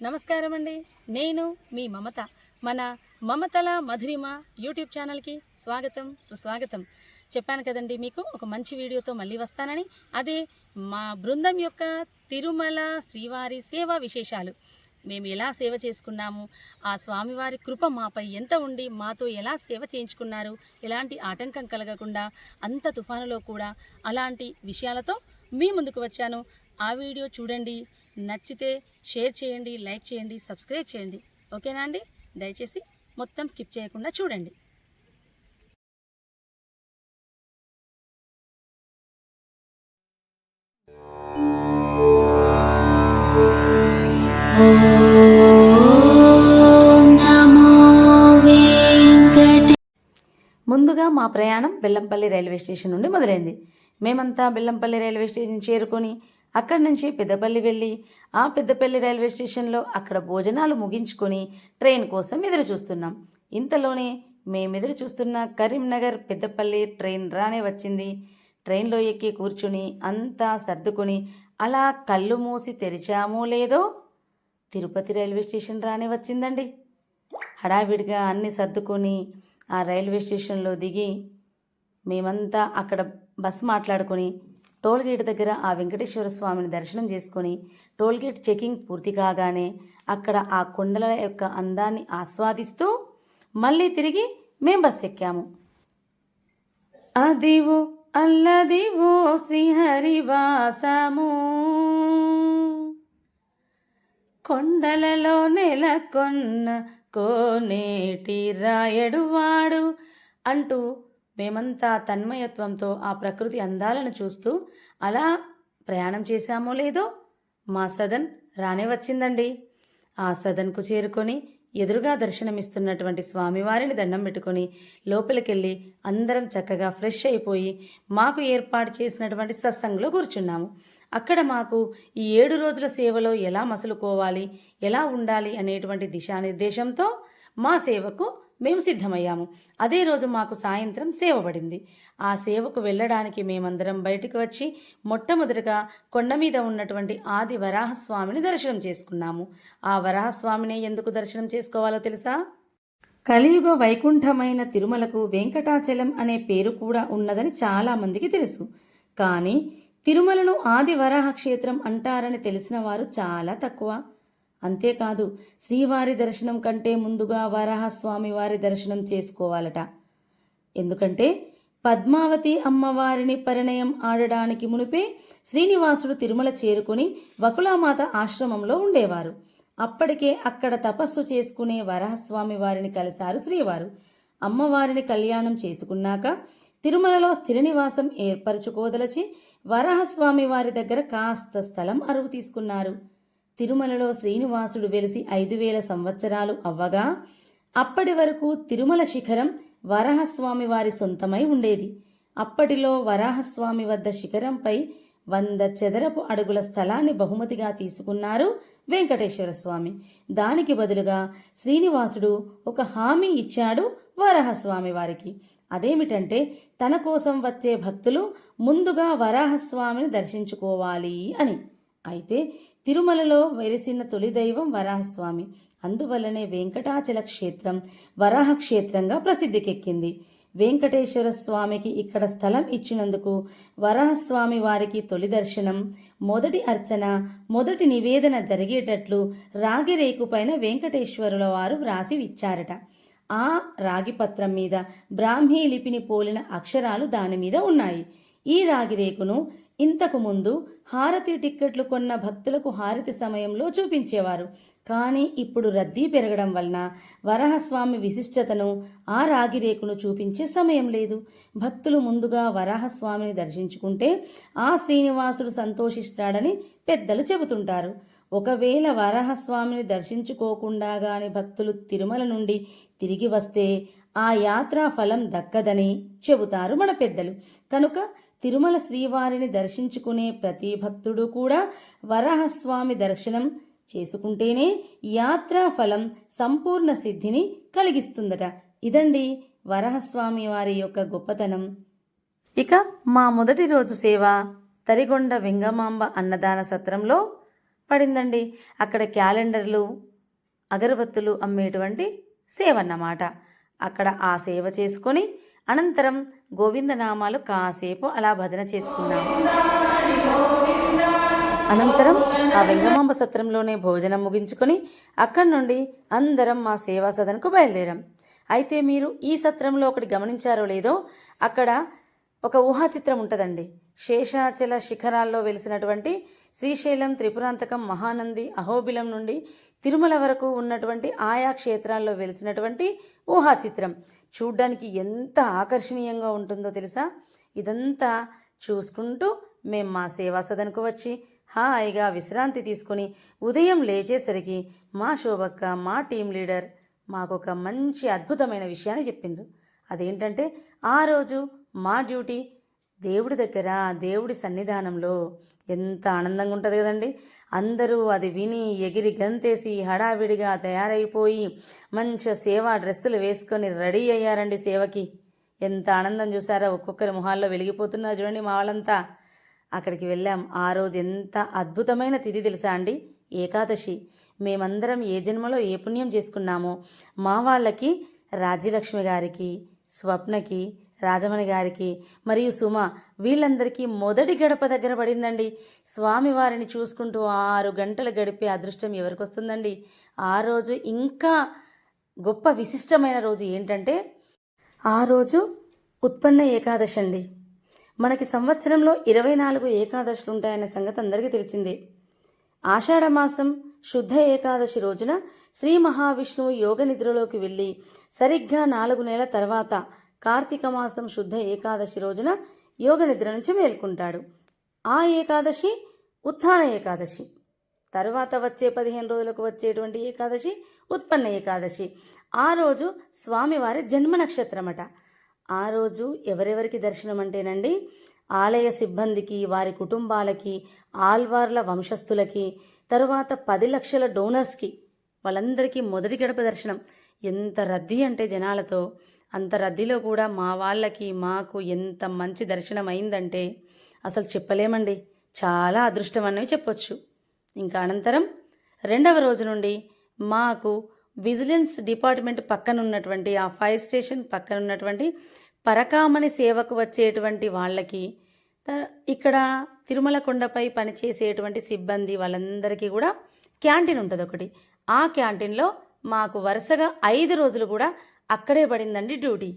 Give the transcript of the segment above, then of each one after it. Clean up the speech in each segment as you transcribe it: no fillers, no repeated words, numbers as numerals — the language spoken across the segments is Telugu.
నమస్కారం అండి. నేను మీ మమత. మన మమతల మధురిమ యూట్యూబ్ ఛానల్కి స్వాగతం, సుస్వాగతం. చెప్పాను కదండి మీకు ఒక మంచి వీడియోతో మళ్ళీ వస్తానని. అదే మా బృందం యొక్క తిరుమల శ్రీవారి సేవా విశేషాలు. మేము ఎలా సేవ చేసుకున్నాము, ఆ స్వామివారి కృప మాపై ఎంత ఉండి మాతో ఎలా సేవ చేయించుకున్నారు, ఎలాంటి ఆటంకం కలగకుండా అంత తుఫానులో కూడా అలాంటి విషయాలతో మీ ముందుకు వచ్చాను. ఆ వీడియో చూడండి, నచ్చితే షేర్ చేయండి, లైక్ చేయండి, సబ్స్క్రైబ్ చేయండి. ఓకేనా అండి? దయచేసి మొత్తం స్కిప్ చేయకుండా చూడండి. ముందుగా మా ప్రయాణం బెల్లంపల్లి రైల్వే స్టేషన్ నుండి మొదలైంది. మేమంతా బెల్లంపల్లి రైల్వే స్టేషన్ చేరుకొని అక్కడి నుంచి పెద్దపల్లి వెళ్ళి ఆ పెద్దపల్లి రైల్వే స్టేషన్లో అక్కడ భోజనాలు ముగించుకొని ట్రైన్ కోసం ఎదురు చూస్తున్నాం. ఇంతలోనే మేమెదురు చూస్తున్న కరీంనగర్ పెద్దపల్లి ట్రైన్ రానే వచ్చింది. ట్రైన్లో ఎక్కి కూర్చుని అంతా సర్దుకొని అలా కళ్ళు మూసి తెరిచామో లేదో తిరుపతి రైల్వే స్టేషన్ రానే వచ్చిందండి. హడావిడిగా అన్ని సర్దుకొని ఆ రైల్వే స్టేషన్లో దిగి మేమంతా అక్కడ బస్సు మాట్లాడుకొని టోల్గేట్ దగ్గర ఆ వెంకటేశ్వర స్వామిని దర్శనం చేసుకొని టోల్గేట్ చెకింగ్ పూర్తి కాగానే అక్కడ ఆ కొండల యొక్క అందాన్ని ఆస్వాదిస్తూ మళ్ళీ తిరిగి మేం బస్సు ఎక్కాము. అదివో అల్లదివో శ్రీహరివాసము, కొండలలో నెలకొన్న కోనేటి రాయడువాడు అంటూ మేమంతా తన్మయత్వంతో ఆ ప్రకృతి అందాలను చూస్తూ అలా ప్రయాణం చేశామో లేదో మా సదన్ రానే వచ్చిందండి. ఆ సదన్కు చేరుకొని ఎదురుగా దర్శనమిస్తున్నటువంటి స్వామివారిని దండం పెట్టుకొని లోపలికెళ్ళి అందరం చక్కగా ఫ్రెష్ అయిపోయి మాకు ఏర్పాటు చేసినటువంటి సత్సంగంలో కూర్చున్నాము. అక్కడ మాకు ఈ 7 రోజుల సేవలో ఎలా మసులుకోవాలి, ఎలా ఉండాలి అనేటువంటి దిశానిర్దేశంతో మా సేవకు మేము సిద్ధమయ్యాము. అదే రోజు మాకు సాయంత్రం సేవ పడింది. ఆ సేవకు వెళ్ళడానికి మేమందరం బయటికి వచ్చి మొట్టమొదటిగా కొండ మీద ఉన్నటువంటి ఆది వరాహస్వామిని దర్శనం చేసుకున్నాము. ఆ వరాహస్వామిని ఎందుకు దర్శనం చేసుకోవాలో తెలుసా? కలియుగ వైకుంఠమైన తిరుమలకు వెంకటాచలం అనే పేరు కూడా ఉన్నదని చాలామందికి తెలుసు. కానీ తిరుమలను ఆది వరాహ క్షేత్రం అంటారని తెలిసిన వారు చాలా తక్కువ. అంతేకాదు, శ్రీవారి దర్శనం కంటే ముందుగా వరాహస్వామి వారి దర్శనం చేసుకోవాలట. ఎందుకంటే పద్మావతి అమ్మవారిని పరిణయం ఆడడానికి మునిపే శ్రీనివాసుడు తిరుమల చేరుకుని వకులామాత ఆశ్రమంలో ఉండేవారు. అప్పటికే అక్కడ తపస్సు చేసుకునే వరాహస్వామి వారిని కలిశారు శ్రీవారు. అమ్మవారిని కళ్యాణం చేసుకున్నాక తిరుమలలో స్థిర నివాసం ఏర్పరచుకోదలచి వరాహస్వామి వారి దగ్గర కాస్త స్థలం అరువు తీసుకున్నారు. తిరుమలలో శ్రీనివాసుడు వెలిసి 5000 సంవత్సరాలు అవ్వగా అప్పటి వరకు తిరుమల శిఖరం వరాహస్వామి వారి సొంతమై ఉండేది. అప్పటిలో వరాహస్వామి వద్ద శిఖరంపై 100 చదరపు అడుగుల స్థలాన్ని బహుమతిగా తీసుకున్నారు వెంకటేశ్వర స్వామి. దానికి బదులుగా శ్రీనివాసుడు ఒక హామీ ఇచ్చాడు వరాహస్వామి వారికి. అదేమిటంటే తన కోసం వచ్చే భక్తులు ముందుగా వరాహస్వామిని దర్శించుకోవాలి అని. అయితే తిరుమలలో వెలిసిన తొలి దైవం వరాహస్వామి. అందువల్లనే వెంకటాచల క్షేత్రం వరాహ క్షేత్రంగా ప్రసిద్ధికెక్కింది. వెంకటేశ్వర స్వామికి ఇక్కడ స్థలం ఇచ్చినందుకు వరాహస్వామి వారికి తొలి దర్శనం, మొదటి అర్చన, మొదటి నివేదన జరిగేటట్లు రాగిరేకు పైన వెంకటేశ్వరుల వారు వ్రాసి ఇచ్చారట. ఆ రాగిపత్రం మీద బ్రాహ్మీ లిపిని పోలిన అక్షరాలు దాని మీద ఉన్నాయి. ఈ రాగిరేకును ఇంతకు ముందు హారతి టిక్కెట్లు కొన్న భక్తులకు హారతి సమయంలో చూపించేవారు. కానీ ఇప్పుడు రద్దీ పెరగడం వలన వరాహస్వామి విశిష్టతను ఆ రాగిరేకును చూపించే సమయం లేదు. భక్తులు ముందుగా వరాహస్వామిని దర్శించుకుంటే ఆ శ్రీనివాసుడు సంతోషిస్తాడని పెద్దలు చెబుతుంటారు. ఒకవేళ వరాహస్వామిని దర్శించుకోకుండా గాని భక్తులు తిరుమల నుండి తిరిగి వస్తే ఆ యాత్రా ఫలం దక్కదని చెబుతారు మన పెద్దలు. కనుక తిరుమల శ్రీవారిని దర్శించుకునే ప్రతి భక్తుడు కూడా వరాహస్వామి దర్శనం చేసుకుంటేనే యాత్రా ఫలం సంపూర్ణ సిద్ధిని కలిగిస్తుందట. ఇదండి వరాహస్వామి వారి యొక్క గొప్పతనం. ఇక మా మొదటి రోజు సేవ తరిగొండ వెంగమాంబ అన్నదాన సత్రంలో పడిందండి. అక్కడ క్యాలెండర్లు, అగరబత్తులు అమ్మేటువంటి సేవ అన్నమాట. అక్కడ ఆ సేవ చేసుకొని అనంతరం గోవిందనామాలు కాసేపు అలా భజన చేసుకున్నాము. అనంతరం ఆ వెంగమాంబ సత్రంలోనే భోజనం ముగించుకొని అక్కడి నుండి అందరం మా సేవా సదనకు బయలుదేరాం. అయితే మీరు ఈ సత్రంలో ఒకటి గమనించారో లేదో, అక్కడ ఒక ఊహాచిత్రం ఉంటుందండి. శేషాచల శిఖరాల్లో వెలిసినటువంటి శ్రీశైలం, త్రిపురాంతకం, మహానంది, అహోబిలం నుండి తిరుమల వరకు ఉన్నటువంటి ఆయా క్షేత్రాల్లో వెలిసినటువంటి ఊహాచిత్రం చూడ్డానికి ఎంత ఆకర్షణీయంగా ఉంటుందో తెలుసా. ఇదంతా చూసుకుంటూ మేము మా సేవా సదనకు వచ్చి హాయిగా విశ్రాంతి తీసుకొని ఉదయం లేచేసరికి మా శోభక్క, మా టీం లీడర్ మాకు ఒక మంచి అద్భుతమైన విషయాన్ని చెప్పిండ్రు. అదేంటంటే ఆ రోజు మా డ్యూటీ దేవుడి దగ్గర, దేవుడి సన్నిధానంలో. ఎంత ఆనందంగా ఉంటుంది కదండి. అందరూ అది విని ఎగిరి గంతేసి హడావిడిగా తయారైపోయి మంచిగా సేవా డ్రెస్సులు వేసుకొని రెడీ అయ్యారండి సేవకి. ఎంత ఆనందం చూసారో, ఒక్కొక్కరి మొహాల్లో వెలిగిపోతున్నారు చూడండి మా వాళ్ళంతా. అక్కడికి వెళ్ళాం. ఆ రోజు ఎంత అద్భుతమైన తిథి తెలుసా అండి, ఏకాదశి. మేమందరం ఏ జన్మలో ఏ పుణ్యం చేసుకున్నామో మా వాళ్ళకి, రాజ్యలక్ష్మి గారికి, స్వప్నకి, రాజమణి గారికి మరియు సుమ వీళ్ళందరికీ మొదటి గడప దగ్గర పడిందండి. స్వామివారిని చూసుకుంటూ 6 గంటలు గడిపే అదృష్టం ఎవరికి వస్తుందండి. ఆ రోజు ఇంకా గొప్ప విశిష్టమైన రోజు ఏంటంటే, ఆ రోజు ఉత్పన్న ఏకాదశి అండి. మనకి సంవత్సరంలో 24 ఏకాదశులు ఉంటాయన్న సంగతి అందరికీ తెలిసిందే. ఆషాఢమాసం శుద్ధ ఏకాదశి రోజున శ్రీ మహావిష్ణువు యోగ నిద్రలోకి వెళ్ళి సరిగ్గా 4 నెలల తర్వాత కార్తీక మాసం శుద్ధ ఏకాదశి రోజున యోగ నిద్ర నుంచి మేల్కొంటాడు. ఆ ఏకాదశి ఉత్థాన ఏకాదశి. తర్వాత వచ్చే 15 రోజులకు వచ్చేటువంటి ఏకాదశి ఉత్పన్న ఏకాదశి. ఆ రోజు స్వామివారి జన్మ నక్షత్రమట. ఆ రోజు ఎవరెవరికి దర్శనం అంటేనండి, ఆలయ సిబ్బందికి, వారి కుటుంబాలకి, ఆల్వార్ల వంశస్థులకి, తరువాత 10 లక్షల డోనర్స్కి, వాళ్ళందరికీ మొదటి గడప దర్శనం. ఎంత రద్దీ అంటే జనాలతో, అంత రద్దీలో కూడా మా వాళ్ళకి, మాకు ఎంత మంచి దర్శనం అయిందంటే అసలు చెప్పలేమండి. చాలా అదృష్టం అనేవి చెప్పొచ్చు. ఇంకా అనంతరం 2వ రోజు నుండి మాకు విజిలెన్స్ డిపార్ట్మెంట్ పక్కన ఉన్నటువంటి, ఆ ఫైర్ స్టేషన్ పక్కన ఉన్నటువంటి పరకామణి సేవకు వచ్చేటువంటి వాళ్ళకి, ఇక్కడ తిరుమల కొండపై పనిచేసేటువంటి సిబ్బంది వాళ్ళందరికీ కూడా క్యాంటీన్ ఉంటుంది ఒకటి. ఆ క్యాంటీన్లో మాకు వరుసగా 5 రోజులు కూడా అక్కడే పడిందండి డ్యూటీ.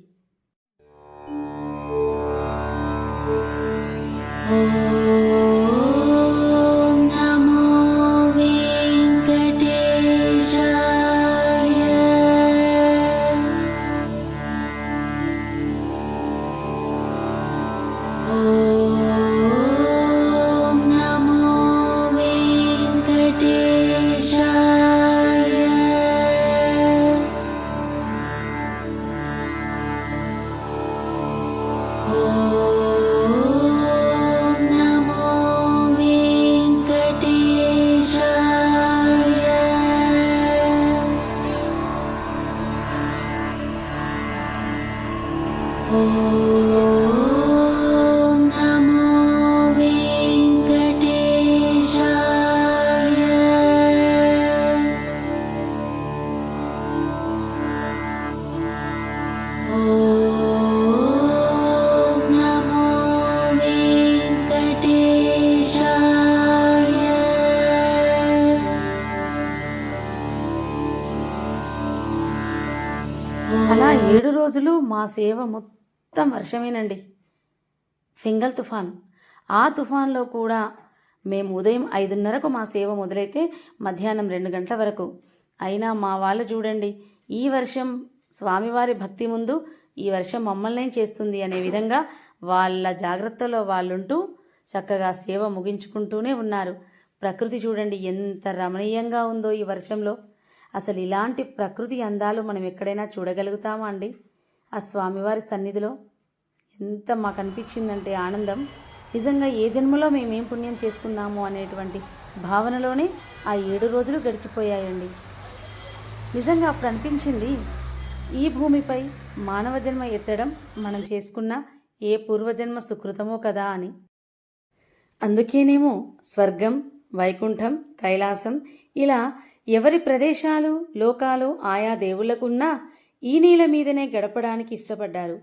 అలా 7 రోజులు మా సేవ మొత్తం వర్షమేనండి. ఫింగల్ తుఫాన్. ఆ తుఫాన్లో కూడా మేము ఉదయం 5:30కు మా సేవ మొదలైతే మధ్యాహ్నం 2 గంటల వరకు. అయినా మా వాళ్ళు చూడండి, ఈ వర్షం స్వామివారి భక్తి ముందు ఈ వర్షం మమ్మల్నేం చేస్తుంది అనే విధంగా వాళ్ళ జాగ్రత్తలో వాళ్ళుంటూ చక్కగా సేవ ముగించుకుంటూనే ఉన్నారు. ప్రకృతి చూడండి ఎంత రమణీయంగా ఉందో ఈ వర్షంలో. అసలు ఇలాంటి ప్రకృతి అందాలు మనం ఎక్కడైనా చూడగలుగుతామా అండి? ఆ స్వామివారి సన్నిధిలో ఎంత మాకు అనిపించిందంటే ఆనందం. నిజంగా ఏ జన్మలో మేమేం పుణ్యం చేసుకున్నాము అనేటువంటి భావనలోనే ఆ 7 రోజులు గడిచిపోయాయండి. నిజంగా అప్పుడు అనిపించింది, ఈ భూమిపై మానవ జన్మ ఎత్తడం మనం చేసుకున్న ఏ పూర్వజన్మ సుకృతమో కదా అని. అందుకేనేమో స్వర్గం, వైకుంఠం, కైలాసం ఇలా ఎవరి ప్రదేశాలు, లోకాలు ఆయా దేవుళ్లకున్నా ఈ నేల మీదనే గడపడానికి ఇష్టపడ్డారు.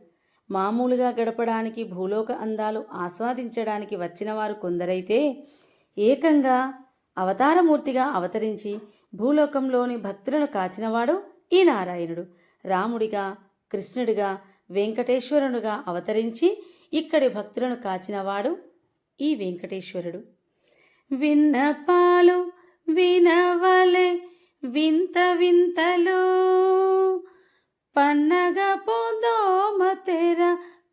మామూలుగా గడపడానికి, భూలోక అందాలు ఆస్వాదించడానికి వచ్చిన వారు కొందరైతే ఏకంగా అవతారమూర్తిగా అవతరించి భూలోకంలోని భక్తులను కాచినవాడు ఈ నారాయణుడు. రాముడిగా, కృష్ణుడిగా, వెంకటేశ్వరునిగా అవతరించి ఇక్కడి భక్తులను కాచినవాడు ఈ వెంకటేశ్వరుడు. విన్నపాలు వినవలే వింత వింతలు పన్నగ పొదోమ తెర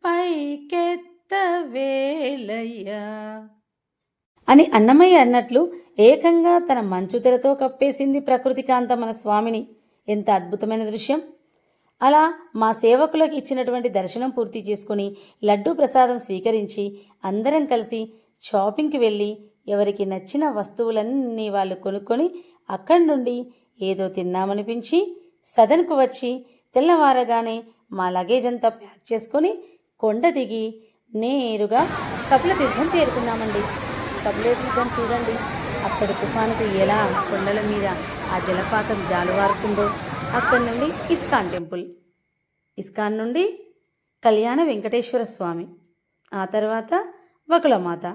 పైకెత్త వేలయ్యా అని అన్నమయ్య అన్నట్లు ఏకంగా తన మంచు తెరతో కప్పేసింది ప్రకృతి కాంత మన స్వామిని. ఎంత అద్భుతమైన దృశ్యం! అలా మా సేవకులకు ఇచ్చినటువంటి దర్శనం పూర్తి చేసుకుని లడ్డూ ప్రసాదం స్వీకరించి అందరం కలిసి షాపింగ్కి వెళ్ళి ఎవరికి నచ్చిన వస్తువులన్నీ వాళ్ళు కొనుక్కొని అక్కడి నుండి ఏదో తిన్నామనిపించి సదన్కు వచ్చి తెల్లవారగానే మా లగేజ్ అంతా ప్యాక్ చేసుకొని కొండ దిగి నేరుగా కపిలతీర్థం చేరుకున్నామండి. కపిలతీర్థం చూడండి, అక్కడి తుఫానుకు ఎలా కొండల మీద ఆ జలపాతం జాలువారుతుందో. అక్కడి నుండి ఇస్కాన్ టెంపుల్, ఇస్కాన్ నుండి కళ్యాణ వెంకటేశ్వర స్వామి, ఆ తర్వాత వకులమాత,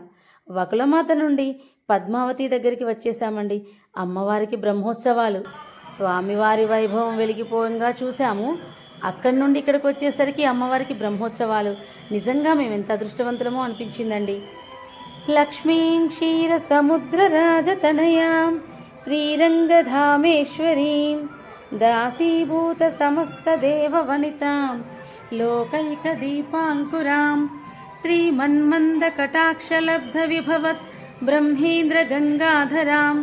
వకులమాత నుండి పద్మావతి దగ్గరికి వచ్చేసామండి. అమ్మవారికి బ్రహ్మోత్సవాలు, స్వామివారి వైభవం వెలిగిపోయంగా చూసాము. అక్కడి నుండి ఇక్కడికి వచ్చేసరికి అమ్మవారికి బ్రహ్మోత్సవాలు. నిజంగా మేము ఎంత అదృష్టవంతులమో అనిపించిందండి. లక్ష్మీం క్షీర సముద్ర రాజతనయాం శ్రీరంగధామేశ్వరీం దాసీభూత సమస్త దేవవనితాం లోకైక దీపాంకురాం శ్రీమన్మంద కటాక్షలబ్ధ విభవత్ బ్రహ్మేంద్ర గంగాధరాం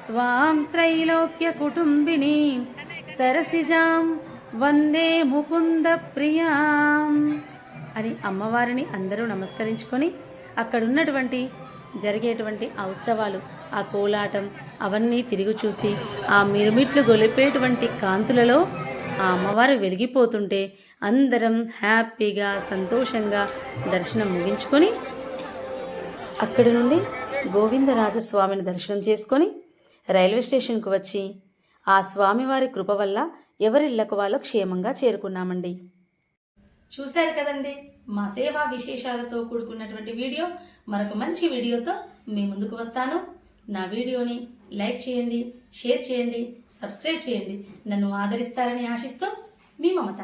త్వాం త్రైలోక్య కుటుంబినీం సరసిజాం వందే ముకుంద ప్రియాం అని అమ్మవారిని అందరూ నమస్కరించుకొని అక్కడున్నటువంటి జరిగేటువంటి ఆ ఉత్సవాలు, ఆ కోలాటం అవన్నీ తిరిగి చూసి ఆ మిరుమిట్లు గొలిపేటువంటి కాంతులలో ఆ అమ్మవారు వెలిగిపోతుంటే అందరం హ్యాపీగా సంతోషంగా దర్శనం ముగించుకొని అక్కడి నుండి గోవిందరాజస్వామిని దర్శనం చేసుకొని రైల్వే స్టేషన్కు వచ్చి ఆ స్వామివారి కృప వల్ల ఎవరిళ్లకు వాళ్ళు క్షేమంగా చేరుకున్నామండి. చూశారు కదండి మా సేవా విశేషాలతో కూడుకున్నటువంటి వీడియో. మరొక మంచి వీడియోతో మీ ముందుకు వస్తాను. నా వీడియోని లైక్ చేయండి, షేర్ చేయండి, సబ్స్క్రైబ్ చేయండి. నన్ను ఆదరిస్తారని ఆశిస్తూ మీ మమత.